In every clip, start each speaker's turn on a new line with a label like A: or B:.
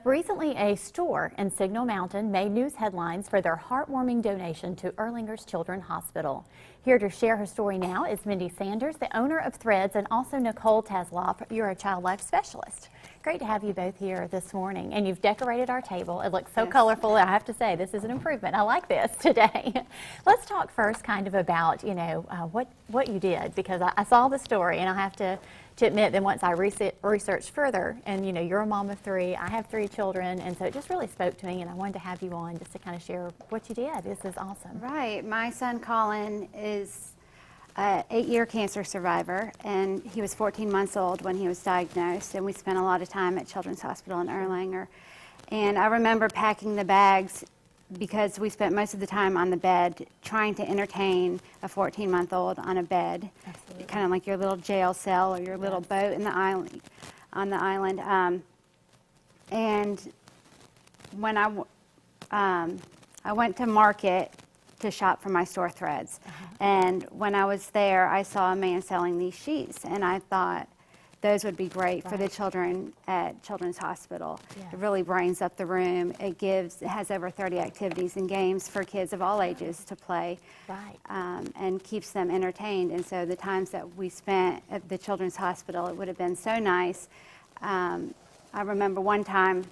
A: Recently, a store in Signal Mountain made news headlines for their heartwarming donation to Erlanger's Children's Hospital. Here to share her story now is Mindy Sanders, the owner of Threads, and also Nicole Tesloff. You're a child life specialist. Great to have you both here this morning. And you've decorated our table. It looks so colorful. I have to say, this is an improvement. I like this today. Let's talk first kind of about, what you did, because I saw the story, and I have to admit that once I researched further, and you're a mom of three, I have three children, and so it just really spoke to me, and I wanted to have you on just to kind of share what you did. This is awesome.
B: Right. My son Colin is an 8-year cancer survivor, and he was 14 months old when he was diagnosed, and we spent a lot of time at Children's Hospital in Erlanger. And I remember packing the bags because we spent most of the time on the bed trying to entertain a 14-month-old on a bed. Absolutely. Kind of like your little jail cell or your little boat in the island, on the island. And when I went to market to shop for my store Threads, and when I was there, I saw a man selling these sheets, and I thought, those would be great for the children at Children's Hospital. Yeah. It really brightens up the room. It has over 30 activities and games for kids of all ages to play, and keeps them entertained. And so the times that we spent at the Children's Hospital, it would have been so nice. I remember one time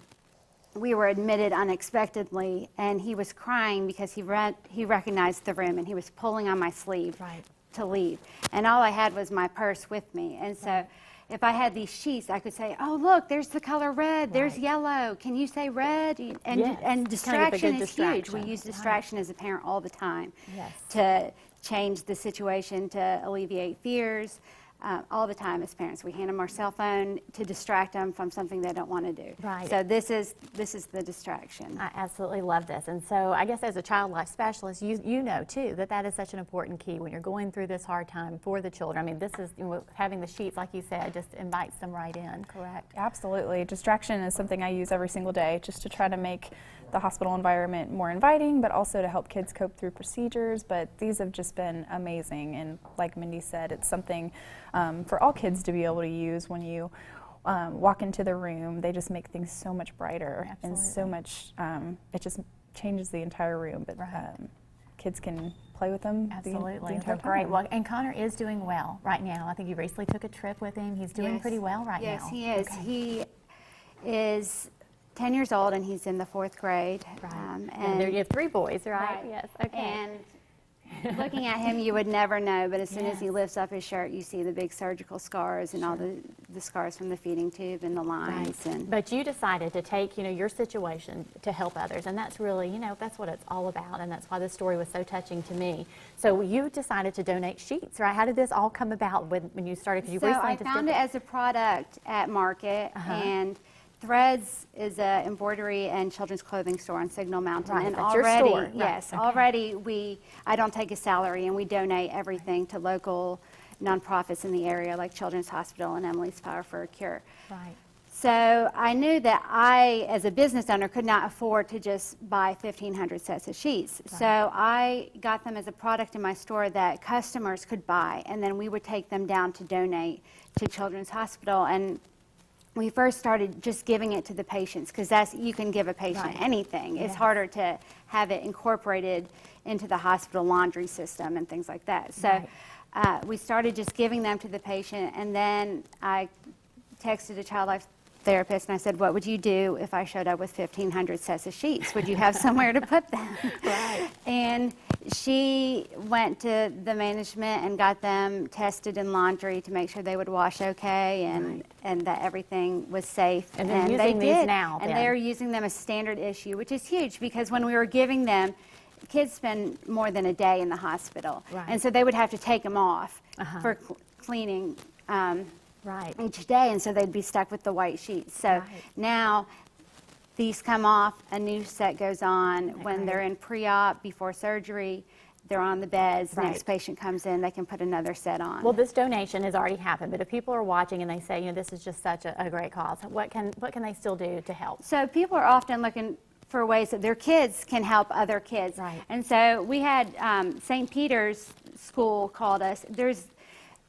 B: we were admitted unexpectedly, and he was crying because he recognized the room, and he was pulling on my sleeve to leave. And all I had was my purse with me. And so if I had these sheets, I could say, oh, look, there's the color red, there's yellow. Can you say red? And distraction is huge. We use distraction as a parent all the time to change the situation, to alleviate fears. All the time as parents, we hand them our cell phone to distract them from something they don't want to do. Right. So this is the distraction.
A: I absolutely love this. And so I guess as a child life specialist, you know too that is such an important key when you're going through this hard time for the children. I mean, this is having the sheets, like you said, just invites them right in. Correct.
C: Absolutely. Distraction is something I use every single day just to try to make the hospital environment more inviting, but also to help kids cope through procedures. But these have just been amazing, and like Mindy said, it's something for all kids to be able to use when you walk into the room. They just make things so much brighter. Absolutely. And so much, it just changes the entire room, but kids can play with them.
A: Absolutely.
C: The entire time.
A: Great. Well, and Connor is doing well right now. I think you recently took a trip with him. He's doing pretty well right now.
B: Yes, he is. Okay. He is 10 years old, and he's in the 4th grade.
A: Right. And you have 3 boys, right?
B: Yes. Okay. And looking at him, you would never know, but as soon as he lifts up his shirt, you see the big surgical scars and all the scars from the feeding tube and the lines.
A: Right. But you decided to take, your situation to help others, and that's really, that's what it's all about, and that's why this story was so touching to me. So you decided to donate sheets, right? How did this all come about when you started?
B: So I found it as a product at market, and Threads is an embroidery and children's clothing store on Signal Mountain.
A: Right,
B: and
A: that's
B: already,
A: your store.
B: Yes, already I don't take a salary, and we donate everything to local nonprofits in the area like Children's Hospital and Emily's Power for a Cure.
A: Right.
B: So I knew that I, as a business owner, could not afford to just buy 1,500 sets of sheets. Right. So I got them as a product in my store that customers could buy, and then we would take them down to donate to Children's Hospital. And we first started just giving it to the patients, because you can give a patient anything. It's harder to have it incorporated into the hospital laundry system and things like that. So we started just giving them to the patient, and then I texted a child life therapist, and I said, what would you do if I showed up with 1,500 sets of sheets? Would you have somewhere to put them?
A: Right.
B: And she went to the management and got them tested in laundry to make sure they would wash okay, and that everything was safe.
A: And they're using these now.
B: And they're using them as standard issue, which is huge, because when we were giving them, kids spend more than a day in the hospital. Right. And so they would have to take them off for cleaning each day, and so they'd be stuck with the white sheets. So now these come off, a new set goes on. When they're in pre-op, before surgery, they're on the beds. The next patient comes in, they can put another set on.
A: Well, this donation has already happened, but if people are watching and they say, this is just such a great cause, what can they still do to help?
B: So people are often looking for ways that their kids can help other kids. Right. And so we had St. Peter's School called us. There's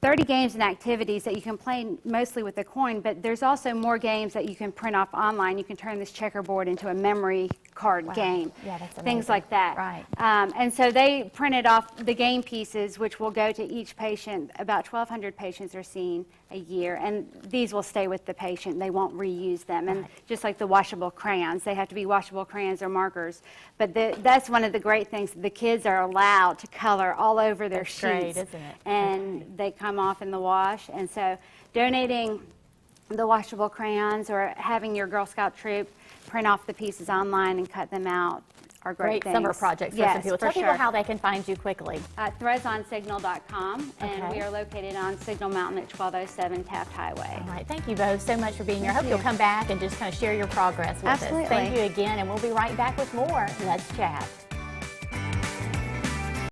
B: 30 games and activities that you can play mostly with a coin, but there's also more games that you can print off online. You can turn this checkerboard into a memory card game.
A: Yeah, that's
B: things
A: amazing.
B: like that.
A: Right.
B: And so they printed off the game pieces, which will go to each patient. About 1,200 patients are seen a year, and these will stay with the patient. They won't reuse them. And just like the washable crayons, they have to be washable crayons or markers. But that's one of the great things. The kids are allowed to color all over their
A: That's
B: sheets.
A: great, isn't it?
B: And they come off in the wash. And so donating the washable crayons or having your Girl Scout troop print off the pieces online and cut them out are great things.
A: summer projects for
B: yes,
A: some people.
B: for
A: Tell people
B: sure.
A: how they can find you quickly.
B: threadsonsignal.com, and
A: Okay.
B: we are located on Signal Mountain at 1207 Taft Highway.
A: All right, thank you both so much for being here. I hope
B: Thank
A: you'll
B: you.
A: come back and just kind of share your progress with us.
B: Absolutely.
A: Thank you again, and we'll be right back with more Let's Chat.